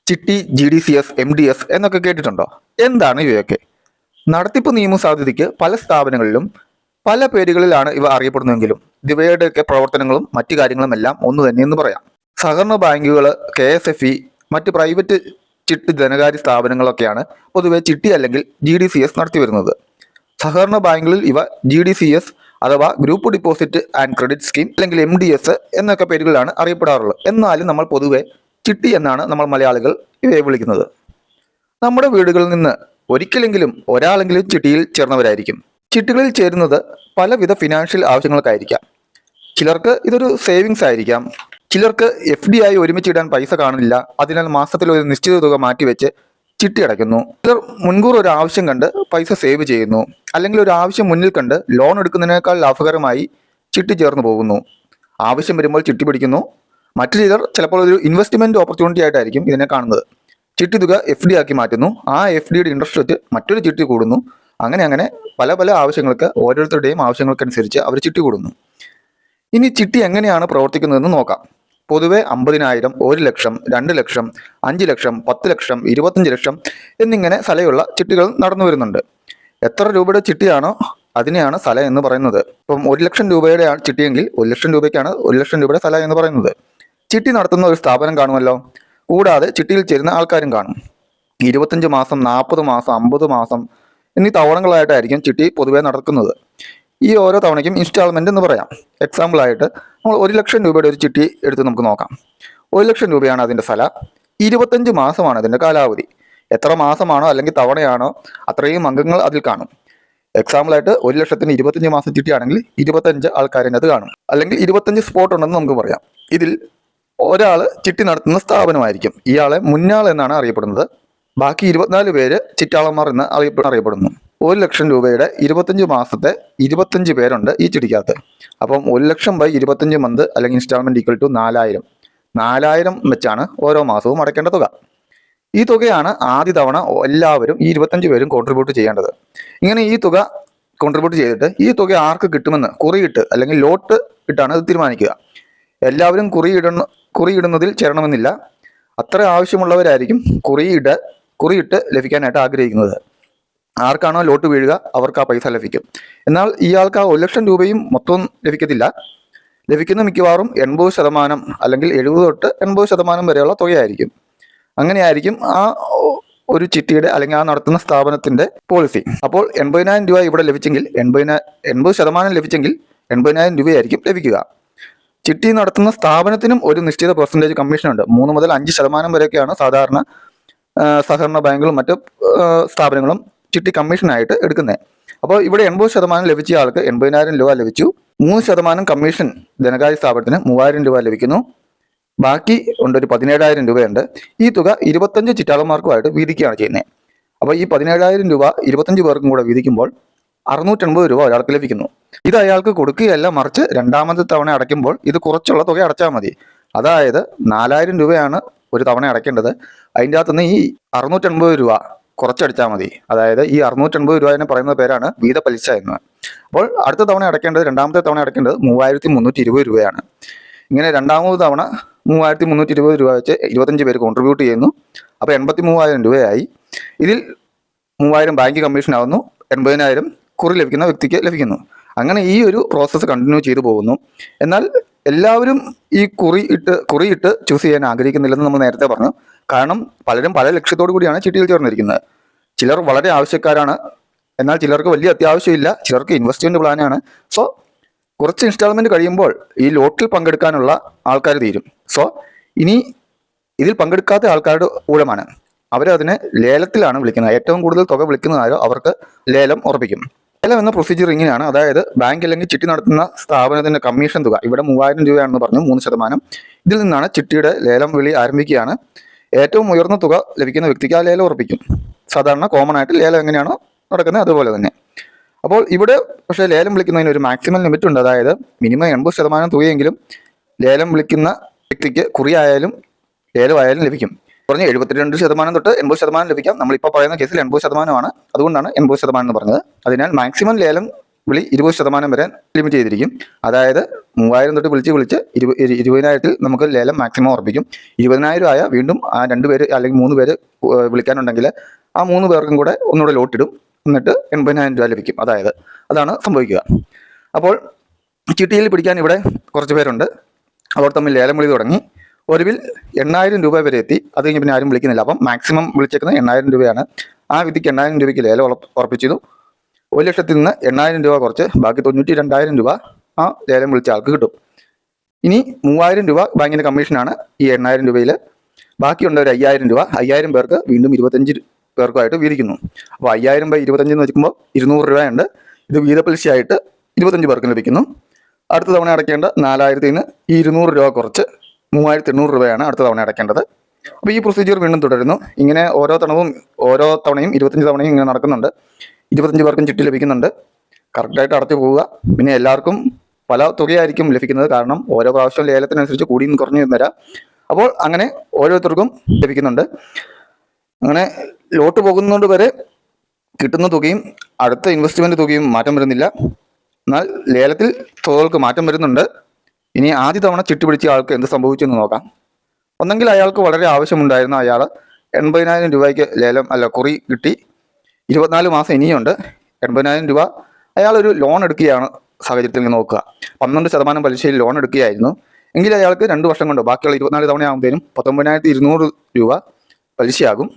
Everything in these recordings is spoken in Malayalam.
ചിട്ടി, GDCS, MDS എന്നൊക്കെ കേട്ടിട്ടുണ്ടോ? എന്താണ് ഇവയൊക്കെ? നടത്തിപ്പ് നിയമസാധ്യതയ്ക്ക് പല സ്ഥാപനങ്ങളിലും പല പേരുകളിലാണ് ഇവ അറിയപ്പെടുന്നതെങ്കിലും ഇവയുടെയൊക്കെ പ്രവർത്തനങ്ങളും മറ്റു കാര്യങ്ങളുമെല്ലാം ഒന്ന് തന്നെയെന്ന് പറയാം. സഹകരണ ബാങ്കുകൾ, KSFE, മറ്റ് പ്രൈവറ്റ് ചിട്ടി ധനകാര്യ സ്ഥാപനങ്ങളൊക്കെയാണ് പൊതുവെ ചിട്ടി അല്ലെങ്കിൽ GDCS നടത്തിവരുന്നത്. സഹകരണ ബാങ്കുകളിൽ ഇവ GDCS അഥവാ group deposit and credit scheme അല്ലെങ്കിൽ MDS എന്നൊക്കെ പേരുകളിലാണ് അറിയപ്പെടാറുള്ളത്. എന്നാലും നമ്മൾ പൊതുവെ ചിട്ടി എന്നാണ് നമ്മൾ മലയാളികൾ ഇവയെ വിളിക്കുന്നത്. നമ്മുടെ വീടുകളിൽ നിന്ന് ഒരിക്കലെങ്കിലും ഒരാളെങ്കിലും ചിട്ടിയിൽ ചേർന്നവരായിരിക്കും. ചിട്ടികളിൽ ചേരുന്നത് പലവിധ ഫിനാൻഷ്യൽ ആവശ്യങ്ങൾക്കായിരിക്കാം. ചിലർക്ക് ഇതൊരു സേവിങ്സ് ആയിരിക്കാം. ചിലർക്ക് FD ആയി ഒരുമിച്ചിടാൻ പൈസ കാണില്ല, അതിനാൽ മാസത്തിൽ ഒരു നിശ്ചിത തുക മാറ്റിവെച്ച് ചിട്ടി അടയ്ക്കുന്നു. ചിലർ മുൻകൂർ ഒരു ആവശ്യം കണ്ട് പൈസ സേവ് ചെയ്യുന്നു, അല്ലെങ്കിൽ ഒരു ആവശ്യം മുന്നിൽ കണ്ട് ലോൺ എടുക്കുന്നതിനേക്കാൾ ലാഭകരമായി ചിട്ടി ചേർന്ന് പോകുന്നു. ആവശ്യം വരുമ്പോൾ ചിട്ടി പിടിക്കുന്നു. മറ്റു ചിലർ ചിലപ്പോൾ ഒരു ഇൻവെസ്റ്റ്മെന്റ് ഓപ്പർച്യൂണിറ്റി ആയിട്ടായിരിക്കും ഇതിനെ കാണുന്നത്. ചിട്ടി തുക FD ആക്കി മാറ്റുന്നു. ആ FDയുടെ ഇൻട്രസ്റ്റ് വെച്ച് മറ്റൊരു ചിട്ടി കൂടുന്നു. അങ്ങനെ പല പല ആവശ്യങ്ങൾക്ക്, ഓരോരുത്തരുടെയും ആവശ്യങ്ങൾക്കനുസരിച്ച് അവർ ചിട്ടി കൂടുന്നു. ഇനി ചിട്ടി എങ്ങനെയാണ് പ്രവർത്തിക്കുന്നതെന്ന് നോക്കാം. പൊതുവെ 50,000, 1 ലക്ഷം, 2 ലക്ഷം, 5 ലക്ഷം, 10 ലക്ഷം, 25 ലക്ഷം എന്നിങ്ങനെ സലയുള്ള ചിട്ടികൾ നടന്നു വരുന്നുണ്ട്. എത്ര രൂപയുടെ ചിട്ടിയാണോ അതിനെയാണ് സല എന്ന് പറയുന്നത്. ഇപ്പം 1 ലക്ഷം രൂപയുടെ ചിട്ടിയെങ്കിൽ 1 ലക്ഷം രൂപയ്ക്കാണ് 1 ലക്ഷം രൂപയുടെ സല എന്ന് പറയുന്നത്. ചിട്ടി നടത്തുന്ന ഒരു സ്ഥാപനം കാണുമല്ലോ. കൂടാതെ ചിട്ടിയിൽ ചേരുന്ന ആൾക്കാരും കാണും. 25 മാസം, 40 മാസം, 50 മാസം എന്നീ തവണകളായിട്ടായിരിക്കും ചിട്ടി പൊതുവെ നടക്കുന്നത്. ഈ ഓരോ തവണയ്ക്കും ഇൻസ്റ്റാൾമെന്റ് എന്ന് പറയാം. എക്സാമ്പിളായിട്ട് നമ്മൾ 1 ലക്ഷം രൂപയുടെ ഒരു ചിട്ടി എടുത്ത് നമുക്ക് നോക്കാം. 1 ലക്ഷം രൂപയാണ് അതിൻ്റെ സല. 25 മാസമാണ് അതിൻ്റെ കാലാവധി. എത്ര മാസമാണോ അല്ലെങ്കിൽ തവണയാണോ അത്രയും അംഗങ്ങൾ അതിൽ കാണും. എക്സാമ്പിളായിട്ട് 1 ലക്ഷത്തിന് 25 മാസം ചിട്ടിയാണെങ്കിൽ 25 ആൾക്കാരിന് അത് കാണും. അല്ലെങ്കിൽ 25 സ്പോട്ട് ഉണ്ടെന്ന് നമുക്ക് പറയാം. ഇതിൽ ഒരാൾ ചിട്ടി നടത്തുന്ന സ്ഥാപനമായിരിക്കും. ഇയാളെ മുന്നാൾ എന്നാണ് അറിയപ്പെടുന്നത്. ബാക്കി 24 പേര് ചിറ്റാളന്മാർ എന്ന് അറിയപ്പെടുന്നു. 1 ലക്ഷം രൂപയുടെ 25 മാസത്തെ 25 പേരുണ്ട് ഈ ചിട്ടിക്കകത്ത്. അപ്പം 1 ലക്ഷം ബൈ 25 മന്ത് അല്ലെങ്കിൽ ഇൻസ്റ്റാൾമെന്റ് ഈക്വൽ ടു 4000. 4000 വെച്ചാണ് ഓരോ മാസവും അടയ്ക്കേണ്ട തുക. ഈ തുകയാണ് ആദ്യ തവണ എല്ലാവരും ഈ 25 പേരും കോൺട്രിബ്യൂട്ട് ചെയ്യേണ്ടത്. ഇങ്ങനെ ഈ തുക കോൺട്രിബ്യൂട്ട് ചെയ്തിട്ട് ഈ തുക ആർക്ക് കിട്ടുമെന്ന് കുറിയിട്ട് അല്ലെങ്കിൽ ലോട്ട് ഇട്ടാണ് ഇത് തീരുമാനിക്കുക. എല്ലാവരും കുറിയിടുന്നതിൽ ചേരണമെന്നില്ല. അത്ര ആവശ്യമുള്ളവരായിരിക്കും കുറിയിട്ട് ലഭിക്കാനായിട്ട് ആഗ്രഹിക്കുന്നത്. ആർക്കാണോ ലോട്ട് വീഴുക അവർക്ക് ആ പൈസ ലഭിക്കും. എന്നാൽ ഇയാൾക്ക് ആ 1 ലക്ഷം രൂപയും മൊത്തം ലഭിക്കത്തില്ല. ലഭിക്കുന്ന മിക്കവാറും 80% അല്ലെങ്കിൽ 70 തൊട്ട് 80% വരെയുള്ള തുകയായിരിക്കും. അങ്ങനെയായിരിക്കും ആ ഒരു ചിട്ടിയുടെ അല്ലെങ്കിൽ ആ നടത്തുന്ന സ്ഥാപനത്തിന്റെ പോളിസി. അപ്പോൾ 80,000 രൂപ ഇവിടെ ലഭിച്ചെങ്കിൽ 80% ലഭിച്ചെങ്കിൽ 80,000 രൂപയായിരിക്കും ലഭിക്കുക. ചിട്ടി നടത്തുന്ന സ്ഥാപനത്തിനും ഒരു നിശ്ചിത പെർസെൻറ്റേജ് കമ്മീഷനുണ്ട്. 3 മുതൽ 5% വരെയൊക്കെയാണ് സാധാരണ സഹകരണ ബാങ്കുകളും മറ്റ് സ്ഥാപനങ്ങളും ചിട്ടി കമ്മീഷനായിട്ട് എടുക്കുന്നത്. അപ്പോൾ ഇവിടെ 80% ലഭിച്ച ആൾക്ക് 80,000 രൂപ ലഭിച്ചു. 3% കമ്മീഷൻ ധനകാര്യ സ്ഥാപനത്തിന് 3,000 രൂപ ലഭിക്കുന്നു. ബാക്കി ഉണ്ട് ഒരു 17,000 രൂപയുണ്ട്. ഈ തുക 25 ചിറ്റാളന്മാർക്കുമായിട്ട് വീതിക്കുകയാണ് ചെയ്യുന്നത്. അപ്പോൾ ഈ 17,000 രൂപ 25 പേർക്കും കൂടെ വീതിക്കുമ്പോൾ 680 രൂപ ഒരാൾക്ക് ലഭിക്കുന്നു. ഇത് അയാൾക്ക് കൊടുക്കുകയല്ല, മറിച്ച് രണ്ടാമത്തെ തവണ അടയ്ക്കുമ്പോൾ ഇത് കുറച്ചുള്ള തുക അടച്ചാൽ മതി. അതായത് 4,000 രൂപയാണ് ഒരു തവണ അടയ്ക്കേണ്ടത്. അതിൻ്റെ അകത്തുനിന്ന് ഈ 680 രൂപ കുറച്ചടിച്ചാൽ മതി. അതായത് ഈ 680 രൂപ എന്ന് പറയുന്ന പേരാണ് വീത പലിശ എന്ന്. അപ്പോൾ അടുത്ത തവണ അടയ്ക്കേണ്ടത്, രണ്ടാമത്തെ തവണ അടയ്ക്കേണ്ടത് 3,320 രൂപയാണ്. ഇങ്ങനെ രണ്ടാമത് തവണ 3,320 രൂപ വെച്ച് 25 പേര് കോൺട്രിബ്യൂട്ട് ചെയ്യുന്നു. അപ്പോൾ 83,000 രൂപയായി. ഇതിൽ 3,000 ബാങ്ക് കമ്മീഷൻ ആവുന്നു. 80,000 കുറി ലഭിക്കുന്ന വ്യക്തിക്ക് ലഭിക്കുന്നു. അങ്ങനെ ഈ ഒരു പ്രോസസ്സ് കണ്ടിന്യൂ ചെയ്തു പോകുന്നു. എന്നാൽ എല്ലാവരും ഈ കുറിയിട്ട് ചൂസ് ചെയ്യാൻ ആഗ്രഹിക്കുന്നില്ലെന്ന് നമ്മൾ നേരത്തെ പറഞ്ഞു. കാരണം പലരും പല ലക്ഷ്യത്തോടു കൂടിയാണ് ചിട്ടിയിൽ ചേർന്നിരിക്കുന്നത്. ചിലർ വളരെ ആവശ്യക്കാരാണ്, എന്നാൽ ചിലർക്ക് വലിയ അത്യാവശ്യമില്ല, ചിലർക്ക് ഇൻവെസ്റ്റ്മെന്റ് പ്ലാനാണ്. സോ കുറച്ച് ഇൻസ്റ്റാൾമെന്റ് കഴിയുമ്പോൾ ഈ ലോട്ടിൽ പങ്കെടുക്കാനുള്ള ആൾക്കാർ തീരും. സോ ഇനി ഇതിൽ പങ്കെടുക്കാത്ത ആൾക്കാരുടെ ഊഴമാണ്. അവരതിനെ ലേലത്തിലാണ് വിളിക്കുന്നത്. ഏറ്റവും കൂടുതൽ തുക വിളിക്കുന്നതാരോ അവർക്ക് ലേലം ഉറപ്പിക്കും. ലേലം എന്ന പ്രൊസീജിയർ ഇങ്ങനെയാണ്. അതായത് ബാങ്ക് അല്ലെങ്കിൽ ചിട്ടി നടത്തുന്ന സ്ഥാപനത്തിന്റെ കമ്മീഷൻ തുക ഇവിടെ 3,000 രൂപയാണെന്ന് പറഞ്ഞു, 3%. ഇതിൽ നിന്നാണ് ചിട്ടിയുടെ ലേലം വിളി ആരംഭിക്കുകയാണ്. ഏറ്റവും ഉയർന്ന തുക ലഭിക്കുന്ന വ്യക്തിക്ക് ആ ലേലം ഉറപ്പിക്കും. സാധാരണ കോമൺ ആയിട്ട് ലേലം എങ്ങനെയാണോ നടക്കുന്നത് അതുപോലെ തന്നെ. അപ്പോൾ ഇവിടെ പക്ഷേ ലേലം വിളിക്കുന്നതിന് ഒരു മാക്സിമം ലിമിറ്റ് ഉണ്ട്. അതായത് മിനിമം 80% തുകയെങ്കിലും ലേലം വിളിക്കുന്ന വ്യക്തിക്ക് കുറിയായാലും ലേലമായാലും ലഭിക്കും. പറഞ്ഞ് 72% തൊട്ട് 80% ലഭിക്കാം. നമ്മളിപ്പോൾ പറയുന്ന കേസിൽ 80%ആണ്. അതുകൊണ്ടാണ് 80% എന്ന് പറഞ്ഞത്. അതിനാൽ മാക്സിമം ലേലം വിളി 20% വരെ ലിമിറ്റ് ചെയ്തിരിക്കും. അതായത് 3000 തൊട്ട് വിളിച്ച് 20,000-ൽ നമുക്ക് ലേലം മാക്സിമം ഉറപ്പിക്കും. 20,000 ആയ വീണ്ടും ആ 2 പേര് അല്ലെങ്കിൽ 3 പേര് വിളിക്കാനുണ്ടെങ്കിൽ ആ 3 പേർക്കും കൂടെ ഒന്നുകൂടെ ലോട്ടിടും. എന്നിട്ട് 80,000 രൂപ ലഭിക്കും. അതാണ് സംഭവിക്കുക. അപ്പോൾ ചിട്ടിയിൽ പിടിക്കാൻ ഇവിടെ കുറച്ച് പേരുണ്ട്. അവർ തമ്മിൽ ലേലം വിളി തുടങ്ങി. ഒടുവിൽ 8,000 രൂപ വരെ എത്തി. അത് കഴിഞ്ഞ് പിന്നെ ആരും വിളിക്കുന്നില്ല. അപ്പം മാക്സിമം വിളിച്ചേക്കുന്നത് 8,000 രൂപയാണ്. ആ വിധിക്ക് 8,000 രൂപയ്ക്ക് ലേലം ഉറപ്പിച്ചിരുന്നു. 1,00,000-ൽ നിന്ന് 8,000 രൂപ കുറച്ച് ബാക്കി 92,000 രൂപ ആ ലേലം വിളിച്ച ആൾക്ക് കിട്ടും. ഇനി 3,000 രൂപ ബാങ്കിൻ്റെ കമ്മീഷനാണ് ഈ 8,000 രൂപയിൽ. ബാക്കിയുണ്ട് ഒരു 5,000 രൂപ. 5,000 പേർക്ക് വീണ്ടും 25 പേർക്കുമായിട്ട് വീതിക്കുന്നു. അപ്പോൾ 5,000/25 എന്ന് വെക്കുമ്പോൾ 200 രൂപയുണ്ട്. ഇത് വീതപലിശയായിട്ട് 25 പേർക്ക് ലഭിക്കുന്നു. അടുത്ത തവണ അടയ്ക്കേണ്ട 4,000-ൽ നിന്ന് ഈ 200 രൂപ കുറച്ച് 3,800 രൂപയാണ് അടുത്ത തവണ അടയ്ക്കേണ്ടത്. അപ്പോൾ ഈ പ്രൊസീജിയർ വീണ്ടും തുടരുന്നു. ഇങ്ങനെ ഓരോ തവണയും 25 തവണയും ഇങ്ങനെ നടക്കുന്നുണ്ട്. 25 പേർക്കും ചിട്ടി ലഭിക്കുന്നുണ്ട്. കറക്റ്റായിട്ട് അടച്ചു പോവുക. പിന്നെ എല്ലാവർക്കും പല തുകയായിരിക്കും ലഭിക്കുന്നത്. കാരണം ഓരോ പ്രാവശ്യം ലേലത്തിനനുസരിച്ച് കൂടിയും കുറഞ്ഞു വരാം. അപ്പോൾ അങ്ങനെ ഓരോരുത്തർക്കും ലഭിക്കുന്നുണ്ട്. അങ്ങനെ ലോട്ട് പോകുന്നതുകൊണ്ട് വരെ കിട്ടുന്ന തുകയും അടുത്ത ഇൻവെസ്റ്റ്മെൻറ്റ് തുകയും മാറ്റം വരുന്നില്ല. എന്നാൽ ലേലത്തിൽ തുകകൾക്ക് മാറ്റം വരുന്നുണ്ട്. ഇനി ആദ്യ തവണ ചിട്ടി പിടിച്ച ആൾക്ക് എന്ത് സംഭവിച്ചെന്ന് നോക്കാം. ഒന്നെങ്കിൽ അയാൾക്ക് വളരെ ആവശ്യമുണ്ടായിരുന്ന അയാൾ 80,000 രൂപയ്ക്ക് കുറി കിട്ടി. 24 മാസം ഇനിയുണ്ട്. 80,000 രൂപ അയാളൊരു ലോൺ എടുക്കുകയാണ് സാഹചര്യത്തിൽ നോക്കുക. 12% പലിശയിൽ ലോൺ എടുക്കുകയായിരുന്നു. എങ്കിൽ അയാൾക്ക് 2 വർഷം കൊണ്ട് ബാക്കിയുള്ള 24 തവണ ആകുമ്പോഴേനും 19,200 രൂപ പലിശയാകും.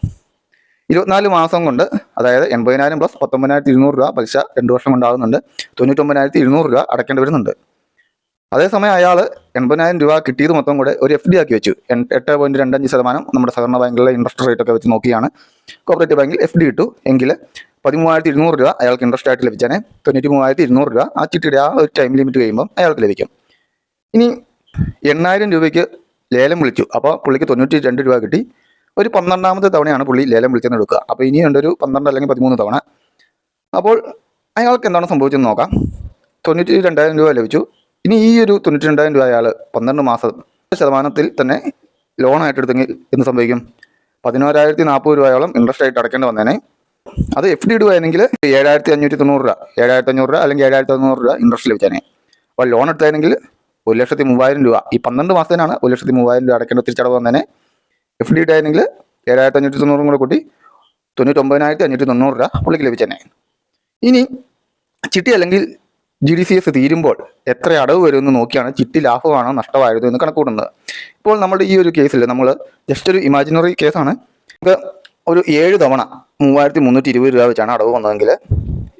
24 മാസം കൊണ്ട്, അതായത് 80,000 പ്ലസ് 19,200 രൂപ പലിശ 2 വർഷം കൊണ്ടാകുന്നുണ്ട്. 99,200 രൂപ അടയ്ക്കേണ്ടി വരുന്നുണ്ട്. അതേസമയം അയാൾ 80,000 രൂപ കിട്ടിയത് മൊത്തം കൂടെ ഒരു FD ആക്കി വെച്ചു. 8.25% നമ്മുടെ സഹകരണ ബാങ്കിലെ ഇൻട്രസ്റ്റ് റേറ്റ് ഒക്കെ വെച്ച് നോക്കിയാണ് കോപ്പറേറ്റീവ് ബാങ്കിൽ FD ഇട്ടു. എങ്കിൽ 13,200 രൂപ അയാൾക്ക് ഇൻട്രസ്റ്റ് ആയിട്ട് ലഭിച്ചാൽ 93,200 രൂപ ആ ചിട്ടിയുടെ ആ ഒരു ടൈം ലിമിറ്റ് കഴിയുമ്പോൾ അയാൾക്ക് ലഭിക്കും. ഇനി 8,000 രൂപയ്ക്ക് ലേലം വിളിച്ചു. അപ്പോൾ പുള്ളിക്ക് 92 രൂപ കിട്ടി. ഒരു 12ാമത്തെ തവണയാണ് പുള്ളി ലേലം വിളിച്ചെന്ന് എടുക്കുക. അപ്പോൾ ഇനിയുണ്ട് ഒരു 12 അല്ലെങ്കിൽ 13 തവണ. അപ്പോൾ അയാൾക്ക് എന്താണ് സംഭവിച്ചെന്ന് നോക്കാം. 92,000 രൂപ ലഭിച്ചു. ഇനി ഈ ഒരു 92,000 രൂപ അയാൾ 12 മാസം ശതമാനത്തിൽ തന്നെ ലോണായിട്ട് എടുത്തെങ്കിൽ എന്ത് സംഭവിക്കും? 11,040 രൂപയോളം ഇൻട്രസ്റ്റ് ആയിട്ട് അടയ്ക്കേണ്ടി വന്നേനെ. അത് FD ഇടുകയാണെങ്കിൽ 7,590 രൂപ 7,500 രൂപ അല്ലെങ്കിൽ 7,300 രൂപ ഇൻട്രസ്റ്റ് ലഭിച്ചേനെ. അപ്പോൾ ലോൺ എടുത്താണെങ്കിൽ 1,03,000 രൂപ ഈ 12 മാസത്തിനാണ് 1,03,000 രൂപ അടയ്ക്കേണ്ട തിരിച്ചടവ് വന്നേനെ. FD ഇട്ടായിരുന്നെങ്കിൽ 7,590 കൂടെ കൂട്ടി 99,590 രൂപ പുള്ളിക്ക് ലഭിച്ചേനെ. ഇനി ചിട്ടി അല്ലെങ്കിൽ GDCS തീരുമ്പോൾ എത്ര അടവ് വരുമെന്ന് നോക്കിയാണ് ചിട്ടി ലാഭമാണോ നഷ്ടമായത് എന്ന് കണക്കൂട്ടുന്നത്. ഇപ്പോൾ നമ്മുടെ ഈ ഒരു കേസിൽ നമ്മൾ ജസ്റ്റ് ഒരു ഇമാജിനറി കേസാണ്. നമുക്ക് ഒരു 7 തവണ 3,320 രൂപ വെച്ചാണ് അടവ് വന്നതെങ്കിൽ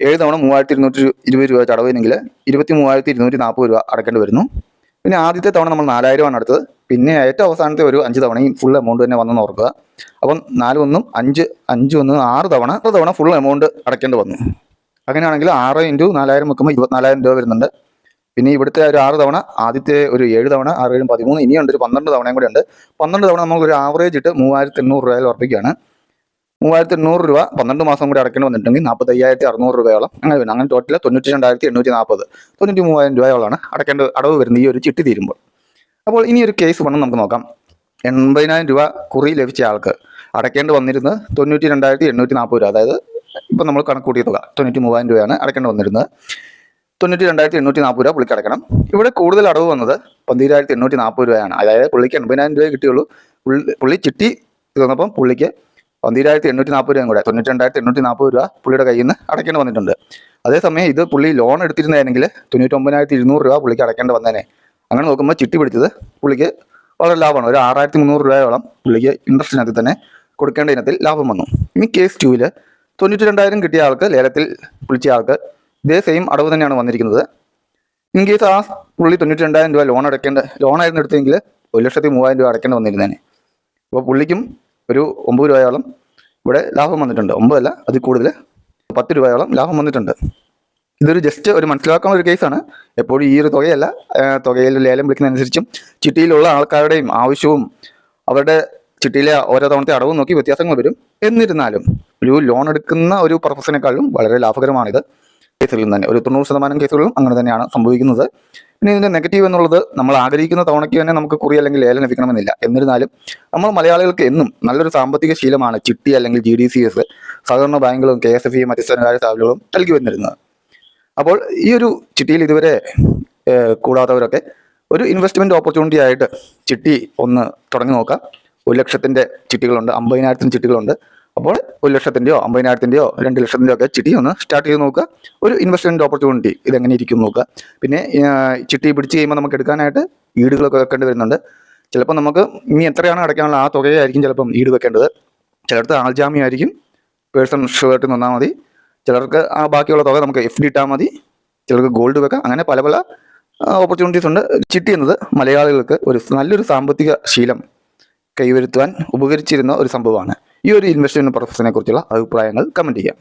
7 തവണ 3,220 രൂപ വെച്ച് അടവെങ്കിൽ 23,240 രൂപ അടയ്ക്കേണ്ടി വരുന്നു. പിന്നെ ആദ്യത്തെ തവണ നമ്മൾ 4,000 ആണ് അടുത്തത്. പിന്നെ ഏറ്റവും അവസാനത്തെ ഒരു 5 തവണയും ഫുൾ എമൗണ്ട് തന്നെ വന്നെന്ന് ഓർക്കുക. അപ്പം 4 1 5 5 1 6 തവണ ഫുൾ എമൗണ്ട് അടയ്ക്കേണ്ടി വന്നു. അങ്ങനെയാണെങ്കിൽ 6 × 4,000 വെക്കുമ്പോൾ 24,000 രൂപ വരുന്നുണ്ട്. പിന്നെ ഇവിടുത്തെ ഒരു 6 തവണ, ആദ്യത്തെ ഒരു 7 തവണ, 6 7 13, ഇനിയുണ്ട് ഒരു 12 തവണയും കൂടെ ഉണ്ട്. 12 തവണ നമ്മളൊരു ആവറേജ് ഇട്ട് 3,800 രൂപയിൽ ഉറപ്പിക്കുകയാണ്. 3,800 രൂപ 12 മാസം കൂടി അടയ്ക്കേണ്ടി വന്നിട്ടുണ്ടെങ്കിൽ 45,600 രൂപയോളം അങ്ങനെ വരും. അങ്ങനെ ടോട്ടൽ 92,840 93,000 രൂപയോളമാണ് അടവ് വരുന്നത് ഈ ഒരു ചിട്ടി തീരുമ്പോൾ. അപ്പോൾ ഇനി ഒരു കേസ് വേണം നമുക്ക് നോക്കാം. 80,000 രൂപ കുറി ലഭിച്ച ആൾക്ക് അടയ്ക്കേണ്ടി വന്നിരുന്നത് 92,840 രൂപ. അതായത് ഇപ്പം നമ്മൾ കണക്ക് കൂട്ടിയ തുക 93,000 രൂപയാണ് അടയ്ക്കേണ്ടി വന്നിരുന്നത്. 92,840 രൂപ പുള്ളിക്ക് അടയ്ക്കണം. ഇവിടെ കൂടുതൽ അടവ് വന്നത് 12,840 രൂപയാണ്. അതായത് പുള്ളിക്ക് 80,000 രൂപയെ കിട്ടിയുള്ളൂ. പുള്ളി ചിട്ടി തീർന്നപ്പം പുള്ളിക്ക് 12,840 രൂപയും കൂടെ 92,840 രൂപ പുള്ളിയുടെ കയ്യിൽ നിന്ന് അടയ്ക്കേണ്ടി വന്നിട്ടുണ്ട്. അതേസമയം ഇത് പുള്ളി ലോൺ എടുത്തിരുന്നതാണെങ്കിൽ 99,200 രൂപ പുള്ളിക്ക് അടയ്ക്കേണ്ടി വന്നേനെ. അങ്ങനെ നോക്കുമ്പോൾ ചിട്ടി പിടിച്ചത് പുള്ളിക്ക് വളരെ ലാഭമാണ്. ഒരു 6,300 രൂപയോളം പുള്ളിക്ക് ഇൻട്രസ്റ്റിനകത്ത് തന്നെ കൊടുക്കേണ്ട ഇനത്തിൽ ലാഭം വന്നു. ഇനി കേസ് 2-ൽ 92,000 കിട്ടിയ ആൾക്ക്, ലേലത്തിൽ വിളിച്ച ആൾക്ക് ഇതേ സെയിം അടവ് തന്നെയാണ് വന്നിരിക്കുന്നത്. ഇൻ കേസ് ആ പുള്ളി 92,000 രൂപ ലോണായിരുന്നു എടുത്തെങ്കിൽ 1,03,000 രൂപ അടയ്ക്കേണ്ടി വന്നിരുന്നേനെ. അപ്പോൾ പുള്ളിക്കും ഒരു 9 രൂപയോളം ഇവിടെ ലാഭം വന്നിട്ടുണ്ട്. 9 അല്ല, അതിൽ കൂടുതൽ 10 രൂപയോളം ലാഭം വന്നിട്ടുണ്ട്. ഇതൊരു ജസ്റ്റ് ഒരു മനസ്സിലാക്കുന്ന ഒരു കേസാണ്. എപ്പോഴും ഈ ഒരു തുകയല്ല, തുകയിൽ ലേലം വിളിക്കുന്നതനുസരിച്ചും ചിട്ടിയിലുള്ള ആൾക്കാരുടെയും ആവശ്യവും അവരുടെ ചിട്ടിയിലെ ഓരോ തവണത്തെ അടവും നോക്കി വ്യത്യാസങ്ങൾ വരും. എന്നിരുന്നാലും ഒരു ലോൺ എടുക്കുന്ന ഒരു പർപ്പസിനേക്കാളും വളരെ ലാഭകരമാണിത്. കേസുകളിൽ തന്നെ ഒരു 90% കേസുകളിലും അങ്ങനെ തന്നെയാണ് സംഭവിക്കുന്നത്. പിന്നെ ഇതിൻ്റെ നെഗറ്റീവ് എന്നുള്ളത്, നമ്മൾ ആഗ്രഹിക്കുന്ന തവണയ്ക്ക് തന്നെ നമുക്ക് കുറി അല്ലെങ്കിൽ ലേലം ലഭിക്കണമെന്നില്ല. എന്നിരുന്നാലും നമ്മൾ മലയാളികൾക്ക് എന്നും നല്ലൊരു സാമ്പത്തിക ശീലമാണ് ചിട്ടി അല്ലെങ്കിൽ GDCS സഹകരണ ബാങ്കുകളും KSFE മറ്റ് സ്ഥാപനങ്ങളും നൽകി വന്നിരുന്നത്. അപ്പോൾ ഈ ഒരു ചിട്ടിയിൽ ഇതുവരെ കൂടാത്തവരൊക്കെ ഒരു ഇൻവെസ്റ്റ്മെന്റ് ഓപ്പർച്യൂണിറ്റി ആയിട്ട് ചിട്ടി ഒന്ന് തുടങ്ങി നോക്കാം. 1,00,000-ന്റെ ചിട്ടികളുണ്ട്, 50,000-ത്തിന് ചിട്ടികളുണ്ട്. അപ്പോൾ 1,00,000-ന്റെയോ 50,000-ന്റെയോ 2,00,000-ന്റെയോ ഒക്കെ ചിട്ടി ഒന്ന് സ്റ്റാർട്ട് ചെയ്ത് നോക്കുക. ഒരു ഇൻവെസ്റ്റ്മെന്റ് ഓപ്പർച്യൂണിറ്റി ഇതെങ്ങനെ ഇരിക്കും നോക്കുക. പിന്നെ ചിട്ടി പിടിച്ച് കഴിയുമ്പോൾ നമുക്ക് എടുക്കാനായിട്ട് ഈടുകളൊക്കെ വെക്കേണ്ടി വരുന്നുണ്ട്. ചിലപ്പോൾ നമുക്ക് ഇനി എത്രയാണ് അടയ്ക്കാനുള്ള ആ തുകയായിരിക്കും ചിലപ്പം ഈട് വെക്കേണ്ടത്. ചിലർക്ക് ആൾജാമ്യമായിരിക്കും, പേഴ്സൺ ഷുവറായിട്ട് നിന്നാൽ മതി. ചിലർക്ക് ആ ബാക്കിയുള്ള തുക നമുക്ക് FD ഇട്ടാൽ മതി, ചിലർക്ക് ഗോൾഡ് വെക്കാം. അങ്ങനെ പല പല ഓപ്പർച്യൂണിറ്റീസ് ഉണ്ട്. ചിട്ടി എന്നത് മലയാളികൾക്ക് നല്ലൊരു സാമ്പത്തിക ശീലം കൈവരുത്തുവാൻ ഉപകരിച്ചിരുന്ന ഒരു സംഭവമാണ്. ഈ ഒരു ഇൻവെസ്റ്റ്മെന്റ് പ്രോസസ്സിനെ കുറിച്ചുള്ള അഭിപ്രായങ്ങൾ കമന്റ് ചെയ്യാം.